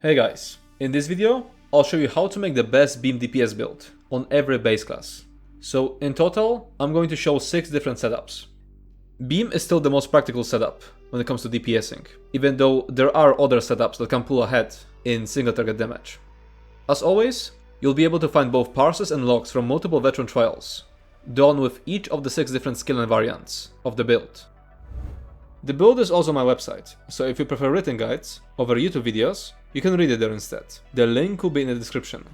Hey guys, in this video I'll show you how to make the best Beam DPS build on every base class. So in total I'm going to show 6 different setups. Beam is still the most practical setup when it comes to DPSing, even though there are other setups that can pull ahead in single target damage. As always, you'll be able to find both parses and logs from multiple veteran trials, done with each of the 6 different skill and variants of the build. The build is also on my website, so if you prefer written guides over YouTube videos, you can read it there instead. The link will be in the description.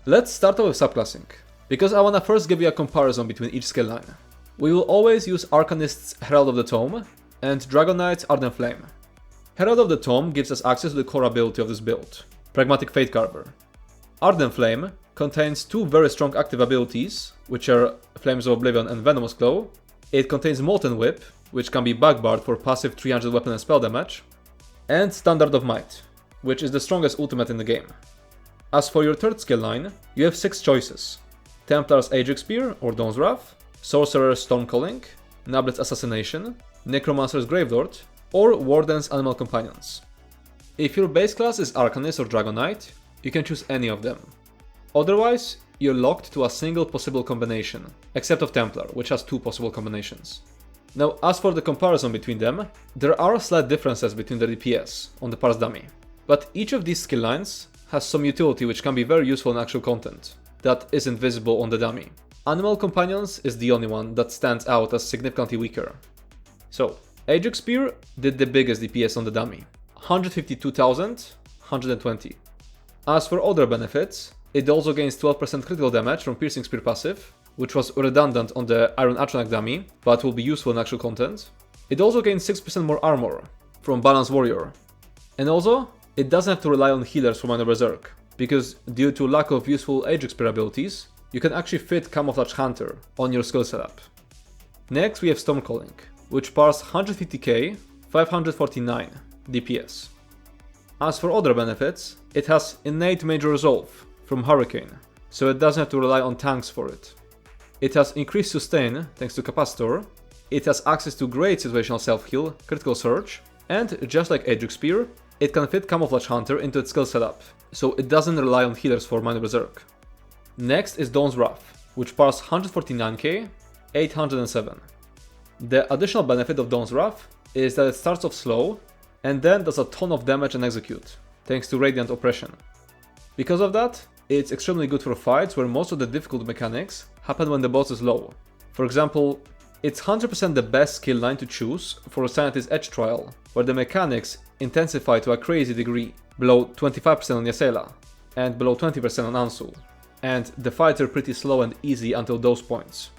Let's start off with subclassing, because I wanna first give you a comparison between each skill line. We will always use Arcanist's Herald of the Tome and Dragon Knight's Ardent Flame. Herald of the Tome gives us access to the core ability of this build, Pragmatic Fate Carver. Ardent Flame contains 2 very strong active abilities, which are Flames of Oblivion and Venomous Claw. It contains Molten Whip, which can be backbarred for passive 300 weapon and spell damage, and Standard of Might, which is the strongest ultimate in the game. As for your third skill line, you have 6 choices: Templar's Aedric Spear or Dawn's Wrath, Sorcerer's Stormcalling, Nablet's Assassination, Necromancer's Gravelord, or Warden's Animal Companions. If your base class is Arcanist or Dragon Knight, you can choose any of them. Otherwise, you're locked to a single possible combination, except of Templar, which has 2 possible combinations. Now, as for the comparison between them, there are slight differences between the DPS on the parse dummy, but each of these skill lines has some utility which can be very useful in actual content that isn't visible on the dummy. Animal Companions is the only one that stands out as significantly weaker. So, Aedric Spear did the biggest DPS on the dummy, 152,120. As for other benefits, it also gains 12% critical damage from Piercing Spear passive, which was redundant on the Iron Atronach dummy, but will be useful in actual content. It also gains 6% more armor from Balance Warrior. And also, it doesn't have to rely on healers for Minor Berserk, because due to lack of useful Aedric Spear abilities, you can actually fit Camouflage Hunter on your skill setup. Next we have Stormcalling, which parse 150k, 549 DPS. As for other benefits, it has innate Major Resolve from Hurricane, so it doesn't have to rely on tanks for it. It has increased sustain thanks to Capacitor, it has access to great situational self-heal, Critical Surge, and just like Aedric Spear, it can fit Camouflage Hunter into its skill setup, so it doesn't rely on healers for Minor Berserk. Next is Dawn's Wrath, which parse 149k, 807. The additional benefit of Dawn's Wrath is that it starts off slow, and then does a ton of damage and execute, thanks to Radiant Oppression. Because of that, it's extremely good for fights where most of the difficult mechanics happen when the boss is low. For example, it's 100% the best skill line to choose for Sanity's Edge trial, where the mechanics intensify to a crazy degree, below 25% on Yasela, and below 20% on Ansul, and the fights are pretty slow and easy until those points.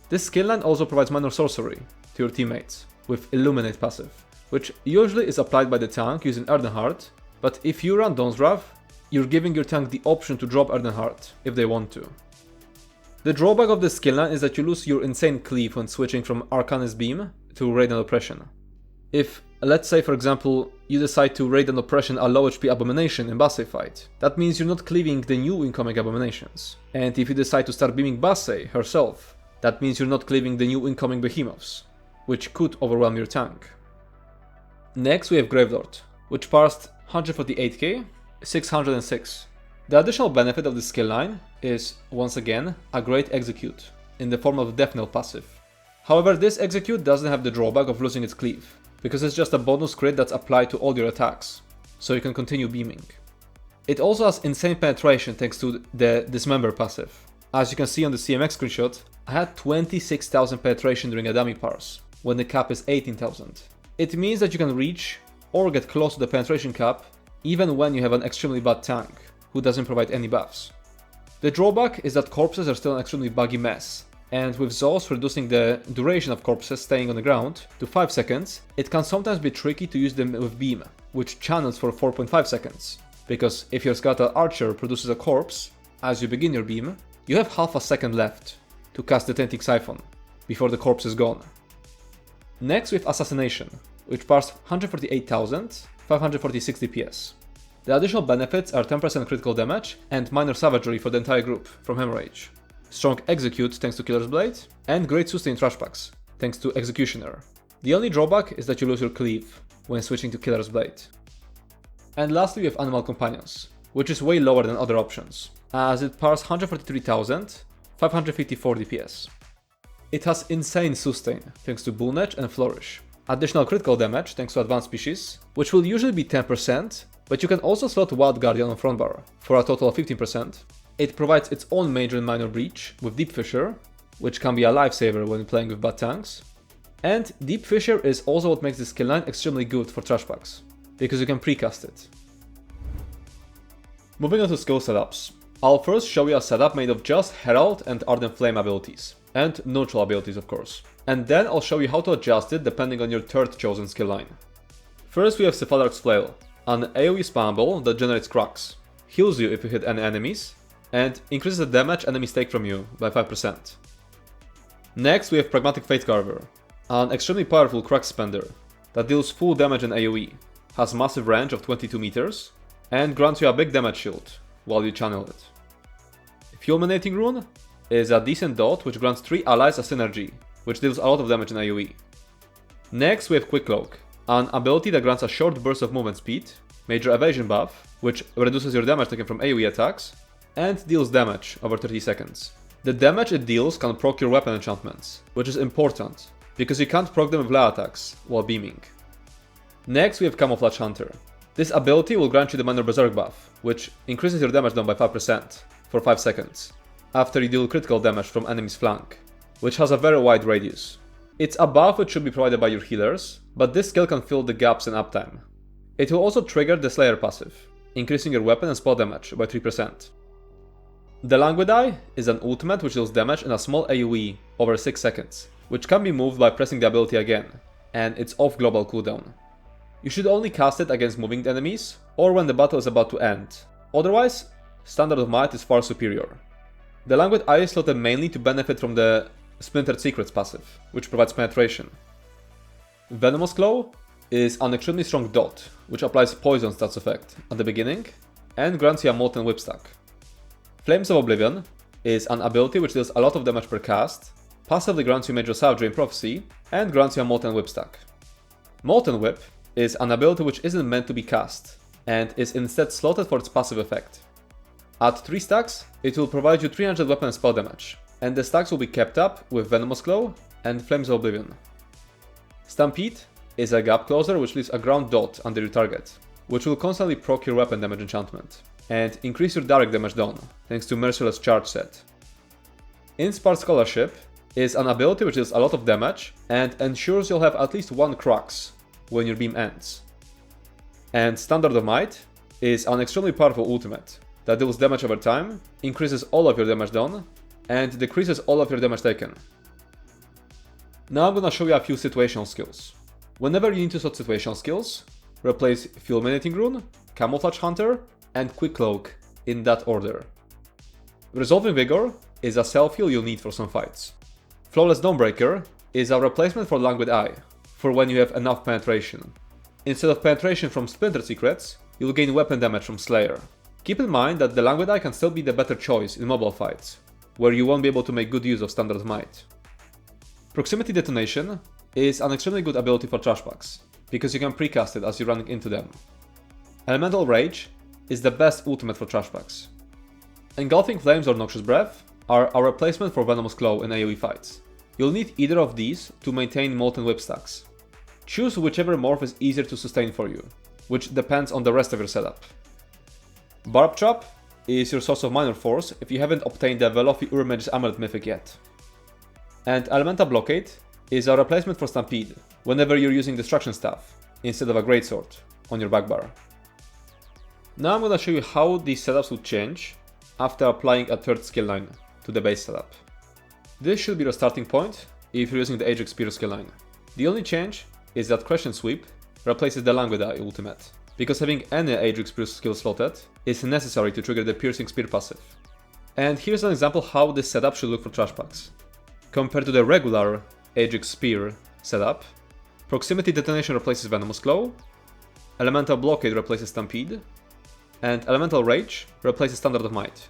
This skill line also provides minor sorcery to your teammates, with Illuminate passive, which usually is applied by the tank using Erdenheart, but if you run Dawn's Wrath, you're giving your tank the option to drop Erdenheart if they want to. The drawback of this skill line is that you lose your insane cleave when switching from Arcanist Beam to Radiant Oppression. If, let's say for example, you decide to Radiant Oppression a low HP Abomination in Bassay fight, that means you're not cleaving the new incoming Abominations. And if you decide to start beaming Bassay herself, that means you're not cleaving the new incoming Behemoths, which could overwhelm your tank. Next we have Gravelord, which parsed 148k, 606. The additional benefit of this skill line is, once again, a great execute, in the form of Death Knell passive. However, this execute doesn't have the drawback of losing its cleave, because it's just a bonus crit that's applied to all your attacks, so you can continue beaming. It also has insane penetration thanks to the Dismember passive. As you can see on the CMX screenshot, I had 26,000 penetration during a dummy parse, when the cap is 18,000. It means that you can reach, or get close to the penetration cap, even when you have an extremely bad tank, who doesn't provide any buffs. The drawback is that corpses are still an extremely buggy mess, and with Zos reducing the duration of corpses staying on the ground to 5 seconds, it can sometimes be tricky to use them with Beam, which channels for 4.5 seconds, because if your Skeletal Archer produces a corpse, as you begin your beam, you have half a second left to cast the Tainting Siphon, before the corpse is gone. Next we have Assassination, which parsed 148,546 DPS. The additional benefits are 10% critical damage and minor savagery for the entire group from Hemorrhage, strong execute thanks to Killer's Blade, and great sustain trash packs thanks to Executioner. The only drawback is that you lose your cleave when switching to Killer's Blade. And lastly we have Animal Companions, which is way lower than other options, as it parses 143,554 DPS. It has insane sustain thanks to Bull Edge and Flourish, additional critical damage thanks to Advanced Species, which will usually be 10%, but you can also slot Wild Guardian on front bar for a total of 15%. It provides its own major and minor breach with Deep Fissure, which can be a lifesaver when playing with bad tanks. And Deep Fissure is also what makes this skill line extremely good for trash packs, because you can precast it. Moving on to skill setups. I'll first show you a setup made of just Herald and Ardent Flame abilities, and neutral abilities of course. And then I'll show you how to adjust it depending on your third chosen skill line. First we have Cephalorak's Flail, an AoE spammable that generates cracks, heals you if you hit any enemies, and increases the damage enemies take from you by 5%. Next we have Pragmatic Fate Carver, an extremely powerful crack spender that deals full damage in AoE, has massive range of 22 meters, and grants you a big damage shield while you channel it. Fulminating Rune is a decent dot which grants 3 allies a synergy, which deals a lot of damage in AoE. Next we have Quick Cloak, an ability that grants a short burst of movement speed, major evasion buff, which reduces your damage taken from AoE attacks, and deals damage over 30 seconds. The damage it deals can proc your weapon enchantments, which is important, because you can't proc them with melee attacks while beaming. Next we have Camouflage Hunter. This ability will grant you the minor Berserk buff, which increases your damage down by 5% for 5 seconds, after you deal critical damage from enemy's flank, which has a very wide radius. It's a buff which should be provided by your healers, but this skill can fill the gaps in uptime. It will also trigger the Slayer passive, increasing your weapon and spell damage by 3%. The Languid Eye is an ultimate which deals damage in a small AoE over 6 seconds, which can be moved by pressing the ability again, and it's off global cooldown. You should only cast it against moving enemies, or when the battle is about to end. Otherwise, Standard of Might is far superior. The Languid Eye is slotted mainly to benefit from the Splintered Secrets passive, which provides penetration. Venomous Claw is an extremely strong dot, which applies poison stats effect at the beginning, and grants you a Molten Whip stack. Flames of Oblivion is an ability which deals a lot of damage per cast, passively grants you Major Savagery and Prophecy, and grants you a Molten Whip stack. Molten Whip is an ability which isn't meant to be cast, and is instead slotted for its passive effect. At 3 stacks, it will provide you 300 weapon and spell damage, and the stacks will be kept up with Venomous Claw and Flames of Oblivion. Stampede is a gap closer which leaves a ground dot under your target, which will constantly proc your weapon damage enchantment, and increase your direct damage down, thanks to Merciless Charge set. Inspired Scholarship is an ability which deals a lot of damage, and ensures you'll have at least 1 crux when your beam ends. And Standard of Might is an extremely powerful ultimate that deals damage over time, increases all of your damage done, and decreases all of your damage taken. Now I'm gonna show you a few situational skills. Whenever you need to slot situational skills, replace Fulminating Rune, Camouflage Hunter, and Quick Cloak in that order. Resolving Vigor is a self-heal you'll need for some fights. Flawless Dawnbreaker is a replacement for Languid Eye, for when you have enough penetration. Instead of penetration from Splintered Secrets, you'll gain weapon damage from Slayer. Keep in mind that the Languid Eye can still be the better choice in mobile fights, where you won't be able to make good use of Standard Might. Proximity Detonation is an extremely good ability for trash packs, because you can precast it as you're running into them. Elemental Rage is the best ultimate for trash packs. Engulfing Flames or Noxious Breath are a replacement for Venomous Claw in AoE fights. You'll need either of these to maintain Molten Whip stacks. Choose whichever morph is easier to sustain for you, which depends on the rest of your setup. Barb Trap is your source of minor force if you haven't obtained the Velofi Urmage's Amulet Mythic yet. And Elemental Blockade is a replacement for Stampede whenever you're using Destruction Staff instead of a Greatsword on your back bar. Now I'm gonna show you how these setups will change after applying a third skill line to the base setup. This should be your starting point if you're using the Aedric Spear skill line. The only change is that Crescent Sweep replaces the Languid Eye ultimate, because having any Aedric Spear skill slotted is necessary to trigger the Piercing Spear passive. And here's an example how this setup should look for trash packs. Compared to the regular Aedric Spear setup, Proximity Detonation replaces Venomous Claw, Elemental Blockade replaces Stampede, and Elemental Rage replaces Standard of Might.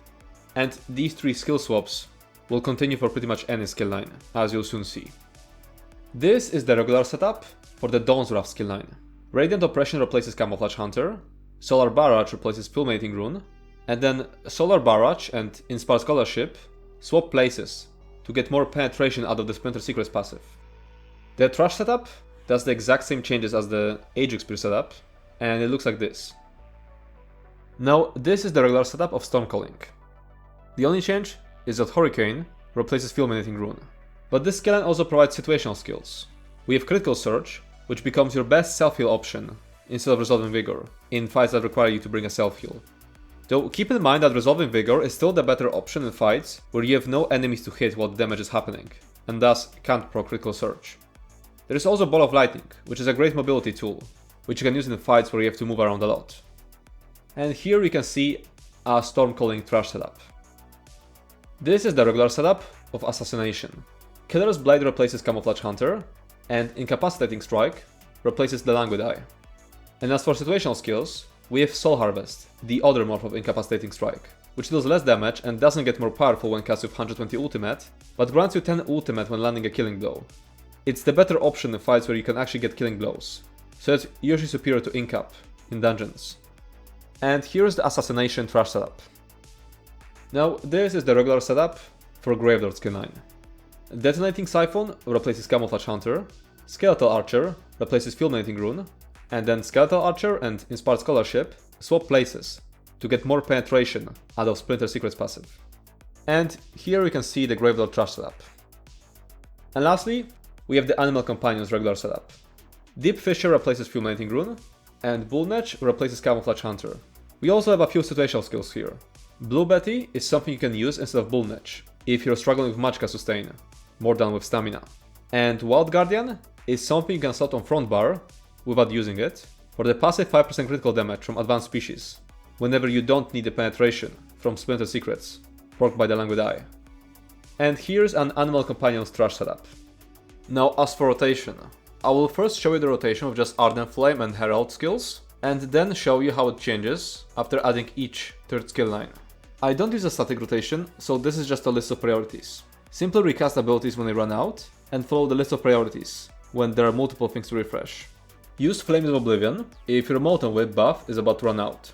And these 3 skill swaps will continue for pretty much any skill line, as you'll soon see. This is the regular setup for the Dawn's Wrath skill line. Radiant Oppression replaces Camouflage Hunter, Solar Barrage replaces Fulminating Rune, and then Solar Barrage and Inspired Scholarship swap places to get more penetration out of the Splinter Secrets passive. The Trash setup does the exact same changes as the Aedric Spear setup, and it looks like this. Now, this is the regular setup of Stormcalling. The only change is that Hurricane replaces Fulminating Rune. But this skillline also provides situational skills. We have Critical Surge, which becomes your best self-heal option instead of Resolving Vigor in fights that require you to bring a self-heal. Though keep in mind that Resolving Vigor is still the better option in fights where you have no enemies to hit while the damage is happening, and thus can't proc Critical Surge. There is also Ball of Lightning, which is a great mobility tool, which you can use in fights where you have to move around a lot. And here you can see a Stormcalling Trash setup. This is the regular setup of Assassination. Killer's Blade replaces Camouflage Hunter, and Incapacitating Strike replaces the Languid Eye. And as for situational skills, we have Soul Harvest, the other morph of Incapacitating Strike, which deals less damage and doesn't get more powerful when cast with 120 ultimate, but grants you 10 ultimate when landing a killing blow. It's the better option in fights where you can actually get killing blows, so it's usually superior to Incap in dungeons. And here's the Assassination Trash setup. Now, this is the regular setup for Gravelord skill 9. Detonating Siphon replaces Camouflage Hunter, Skeletal Archer replaces Fulminating Rune, and then Skeletal Archer and Inspired Scholarship swap places to get more penetration out of Splinter Secrets passive. And here we can see the Gravelord Trash setup. And lastly, we have the Animal Companions regular setup. Deep Fissure replaces Fulminating Rune, and Bullnetch replaces Camouflage Hunter. We also have a few situational skills here. Blue Betty is something you can use instead of Bullnetch if you're struggling with Magicka sustain, more than with stamina. And Wild Guardian is something you can slot on front bar without using it for the passive 5% critical damage from advanced species, whenever you don't need the penetration from Splinter Secrets, procced by the Languid Eye. And here's an Animal Companions Trash setup. Now as for rotation, I will first show you the rotation of just Ardent Flame and Herald skills, and then show you how it changes after adding each third skill line. I don't use a static rotation, so this is just a list of priorities. Simply recast abilities when they run out, and follow the list of priorities when there are multiple things to refresh. Use Flames of Oblivion if your Molten Whip buff is about to run out.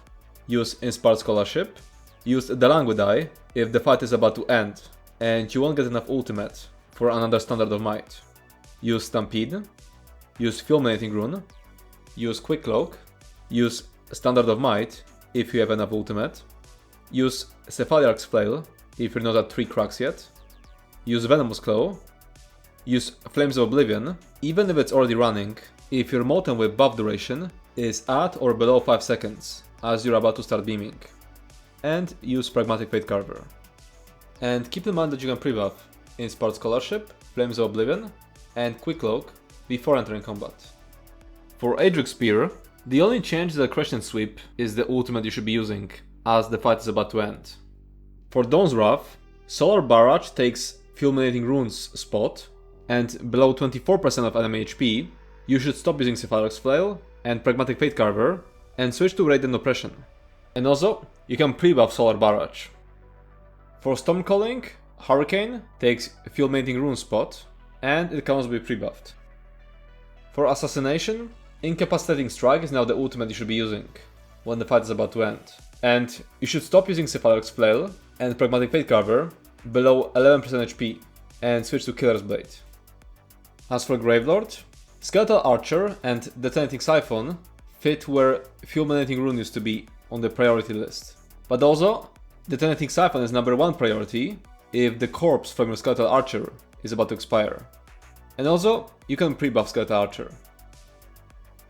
Use Inspired Scholarship. Use the Languid Eye if the fight is about to end and you won't get enough ultimate for another Standard of Might. Use Stampede. Use Fulminating Rune. Use Quick Cloak. Use Standard of Might if you have enough ultimate. Use Cephaliarch's Flail if you're not at 3 cracks yet. Use Venomous Claw. Use Flames of Oblivion, even if it's already running, if your Molten Whip buff duration is at or below 5 seconds, as you're about to start beaming. And use Pragmatic Fate Carver. And keep in mind that you can pre-buff Inspired Scholarship, Flames of Oblivion, and Quick Cloak before entering combat. For Aedric Spear, the only change to the Crescent Sweep is the ultimate you should be using, as the fight is about to end. For Dawn's Wrath, Solar Barrage takes Fulminating Rune's spot, and below 24% of enemy HP, you should stop using Cephaliarch's Flail and Pragmatic Fate Carver and switch to Radiant Oppression. And also, you can pre-buff Solar Barrage. For Stormcalling, Hurricane takes Fulminating Rune's spot, and it can also be pre-buffed. For Assassination, Incapacitating Strike is now the ultimate you should be using when the fight is about to end. And you should stop using Cephaliarch's Flail and Pragmatic Fate Carver below 11% HP and switch to Killer's Blade. As for Gravelord, Skeletal Archer and Detonating Siphon fit where Fulminating Rune used to be on the priority list. But also, Detonating Siphon is number 1 priority if the corpse from your Skeletal Archer is about to expire. And also, you can pre-buff Skeletal Archer.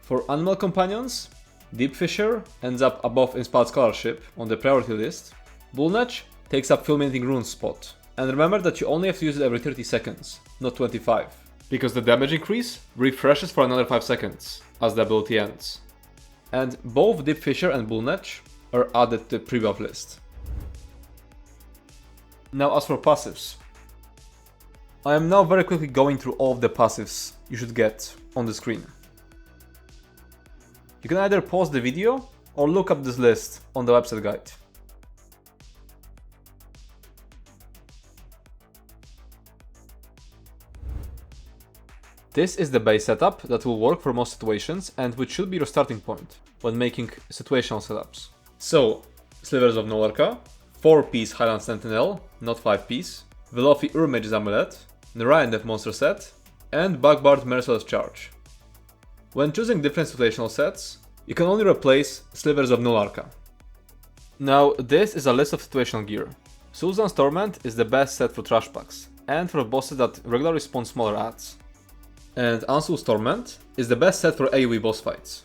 For Animal Companions, Deep Fissure ends up above Inspired Scholarship on the priority list. Bullnetch takes up Fulminating Rune's spot. And remember that you only have to use it every 30 seconds, not 25. Because the damage increase refreshes for another 5 seconds as the ability ends. And both Deep Fissure and Bullnetch are added to the pre-buff list. Now as for passives. I am now very quickly going through all of the passives you should get on the screen. You can either pause the video or look up this list on the website guide. This is the base setup that will work for most situations and which should be your starting point when making situational setups. So, Slivers of Nolarka, 4-piece Highland Sentinel, not 5-piece, Velofi Urmage's Amulet, Narayan Death Monster set, and Backbard Merciless Charge. When choosing different situational sets, you can only replace Slivers of Nolarka. Now, this is a list of situational gear. Sultan's Torment is the best set for trash packs, and for bosses that regularly spawn smaller adds. And Ansul's Torment is the best set for AoE boss fights.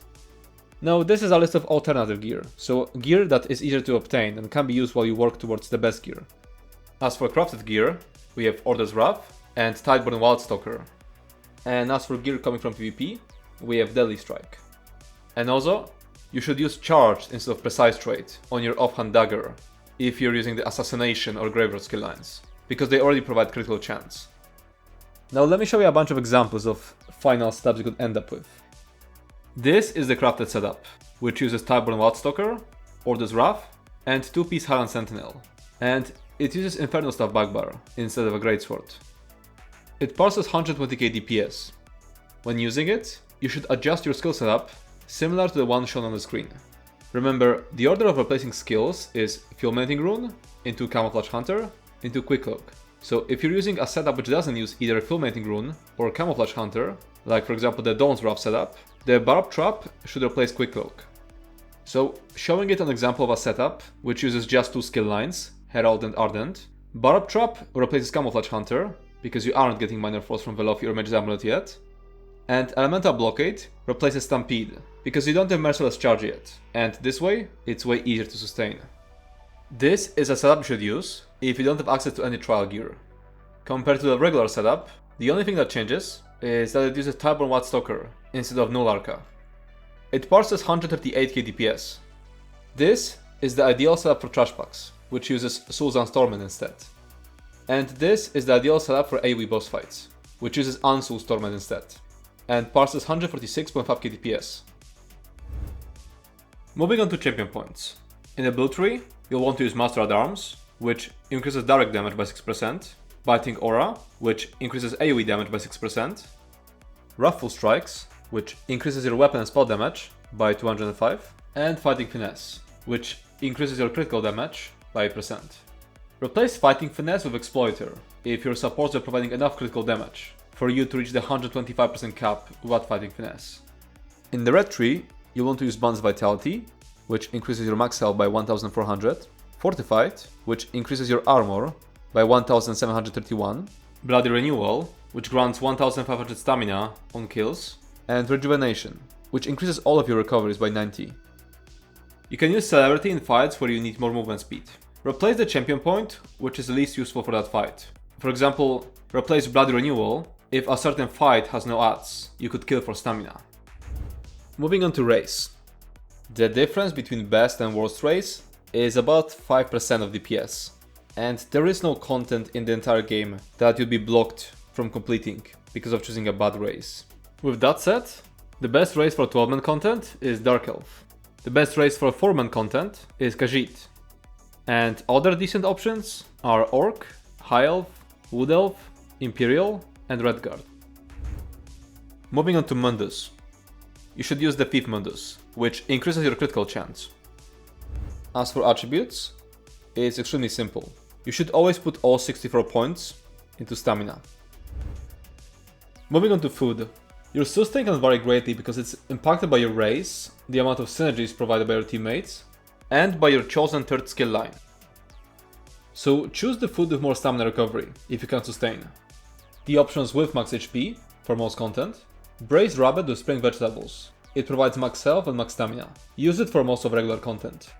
Now, this is a list of alternative gear, so gear that is easier to obtain and can be used while you work towards the best gear. As for crafted gear, we have Order's Wrath and Tideborn Wildstalker. And as for gear coming from PvP, we have Deadly Strike. And also, you should use Charged instead of Precise Trait on your offhand dagger if you're using the Assassination or Graveyard skill lines, because they already provide critical chance. Now let me show you a bunch of examples of final setups you could end up with. This is the crafted setup, which uses Tideborn Wildstalker, Order's Wrath, and 2-piece Highland Sentinel, and it uses Infernal Staff Backbar instead of a Greatsword. It parses 120k DPS. When using it, you should adjust your skill setup similar to the one shown on the screen. Remember, the order of replacing skills is Fulminating Rune, into Camouflage Hunter, into Quick Cloak. So if you're using a setup which doesn't use either Fulminating Rune or Camouflage Hunter, like for example the Dawn's Wrath setup, the Barb Trap should replace Quick Cloak. So, showing it an example of a setup which uses just 2 skill lines, Herald and Ardent, Barb Trap replaces Camouflage Hunter, because you aren't getting Minor Force from Velofi or Mage's Amulet yet, and Elemental Blockade replaces Stampede, because you don't have Merciless Charge yet, and this way, it's way easier to sustain. This is a setup you should use if you don't have access to any trial gear. Compared to the regular setup, the only thing that changes is that it uses Tideborn Wildstalker instead of Nolarka. It parses 138k DPS. This is the ideal setup for trash packs, which uses Sultan's Torment instead. And this is the ideal setup for AoE boss fights, which uses Ansul's Torment instead, and parses 146.5k DPS. Moving on to champion points. In the blue tree, you'll want to use Master at Arms, which increases direct damage by 6%, Biting Aura, which increases AoE damage by 6%, Wrathful Strikes, which increases your weapon and spell damage by 205, and Fighting Finesse, which increases your critical damage by 8%. Replace Fighting Finesse with Exploiter if your supports are providing enough critical damage for you to reach the 125% cap without Fighting Finesse. In the red tree, you want to use Bond's Vitality, which increases your max health by 1400, Fortified, which increases your armor by 1731, Bloody Renewal, which grants 1500 stamina on kills, and Rejuvenation, which increases all of your recoveries by 90. You can use Celebrity in fights where you need more movement speed. Replace the champion point, which is least useful for that fight. For example, replace Bloody Renewal if a certain fight has no adds you could kill for stamina. Moving on to race. The difference between best and worst race is about 5% of DPS, and there is no content in the entire game that you'd be blocked from completing because of choosing a bad race. With that said, the best race for 12-man content is Dark Elf. The best race for 4-man content is Khajiit. And other decent options are Orc, High Elf, Wood Elf, Imperial, and Redguard. Moving on to Mundus. You should use the 5th Mundus, which increases your critical chance. As for attributes, it's extremely simple. You should always put all 64 points into stamina. Moving on to food. Your sustain can vary greatly because it's impacted by your race, the amount of synergies provided by your teammates, and by your chosen 3rd skill line. So choose the food with more stamina recovery, if you can sustain. The options with max HP, for most content, Braised Rabbit with Spring Vegetables. It provides max health and max stamina. Use it for most of regular content.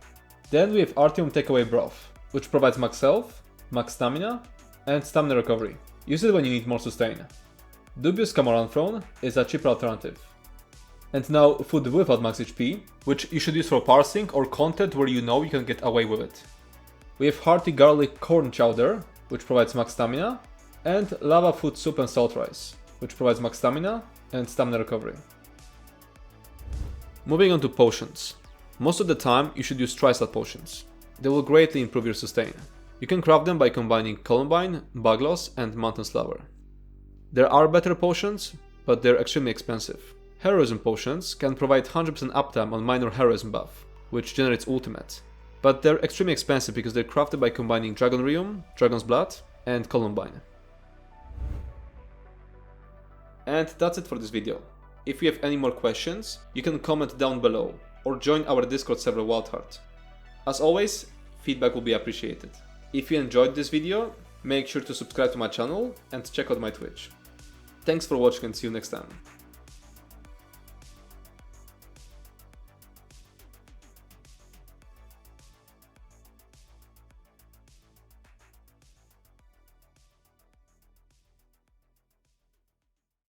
Then we have Artium Takeaway Broth, which provides max health, max stamina, and stamina recovery. Use it when you need more sustain. Dubious Camoran Throne is a cheaper alternative. And now food without max HP, which you should use for parsing or content where you know you can get away with it. We have Hearty Garlic Corn Chowder, which provides max stamina, and Lava Food Soup and Salt Rice, which provides max stamina and stamina recovery. Moving on to potions. Most of the time you should use Tri-Slot potions. They will greatly improve your sustain. You can craft them by combining Columbine, Bugloss, and Mountain Slaver. There are better potions, but they're extremely expensive. Heroism potions can provide 100% uptime on minor heroism buff, which generates ultimate, but they're extremely expensive because they're crafted by combining Dragonrium, Dragon's Blood, and Columbine. And that's it for this video. If you have any more questions, you can comment down below, or join our Discord server Wildheart. As always, feedback will be appreciated. If you enjoyed this video, make sure to subscribe to my channel and check out my Twitch. Thanks for watching and see you next time.